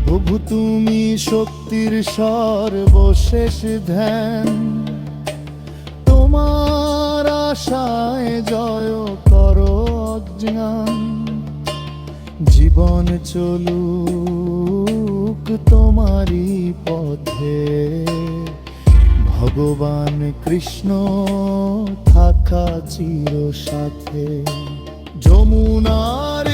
প্রভু তুমি শক্তির সর্বশেষ ধ্যান, তোমার আশায় জয় করো অজ্ঞান। জীবন চলুক তোমারই পথে, ভগবান কৃষ্ণ থাকা চির সাথে। যমুনার